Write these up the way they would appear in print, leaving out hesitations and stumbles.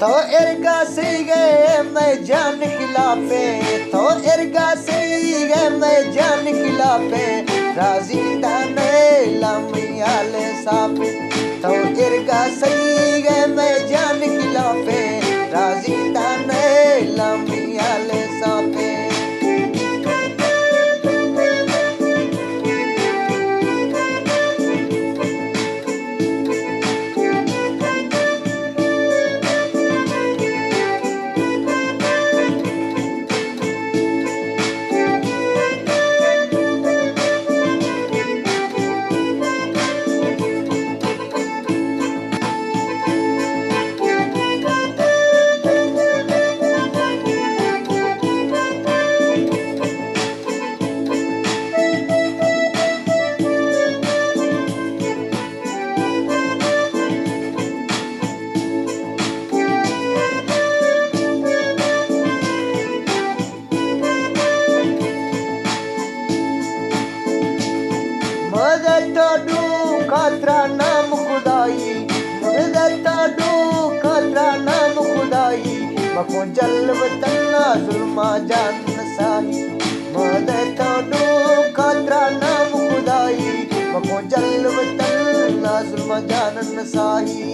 तो इरगा सी गए मैं जान खिलाफे तो इरगा सी गए मैं जान खिलाफे राजी दाने लमियाल साफे तो इरगा सी गए मैं जान खिलाफे राजी दाने लमियाल साफे खतरा नाम खुदाई खतरा नाम खुदाई मको जल वतना जुल्मा जान साही खतरा नाम खुदाई मको जल वतना जुल्मा जान साही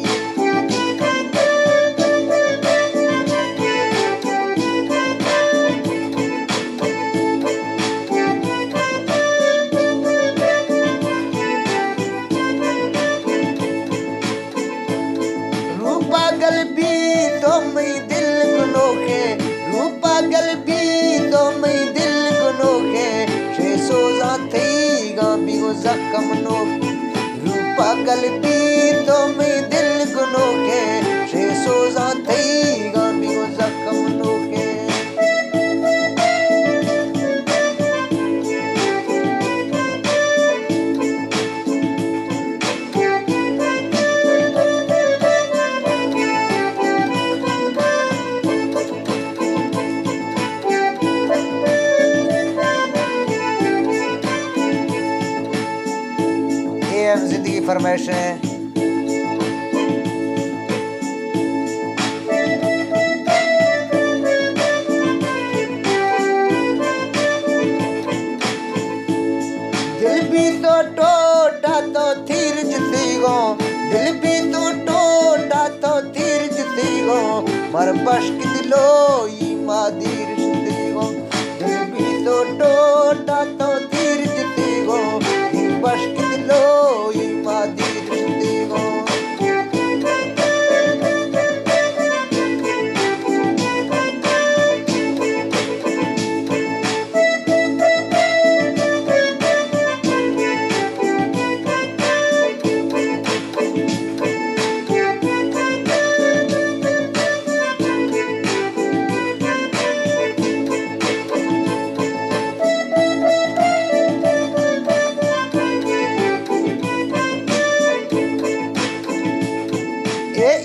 पागल भी तो मैं दिल गुनोखे पागल भी तो मैं दिल गुनोखे शे सोजा थई गा बिगो जखम नो पागल भी तो मैं दिल गुनोखे शे सोजा थई गा बिगो जखम नोखे जिंदगी फरमाइश है दिल भी तो टोटा तो थीर जिती गो दिल भी तो टोटा तो थीर जिती गो मर बश्क दिलो ई मादीर जिती गो दिल भी तो टोटा तो थीर जिती गो बश्क दिलो ई मादीर जिती गो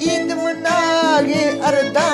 ईद मनागे अरदा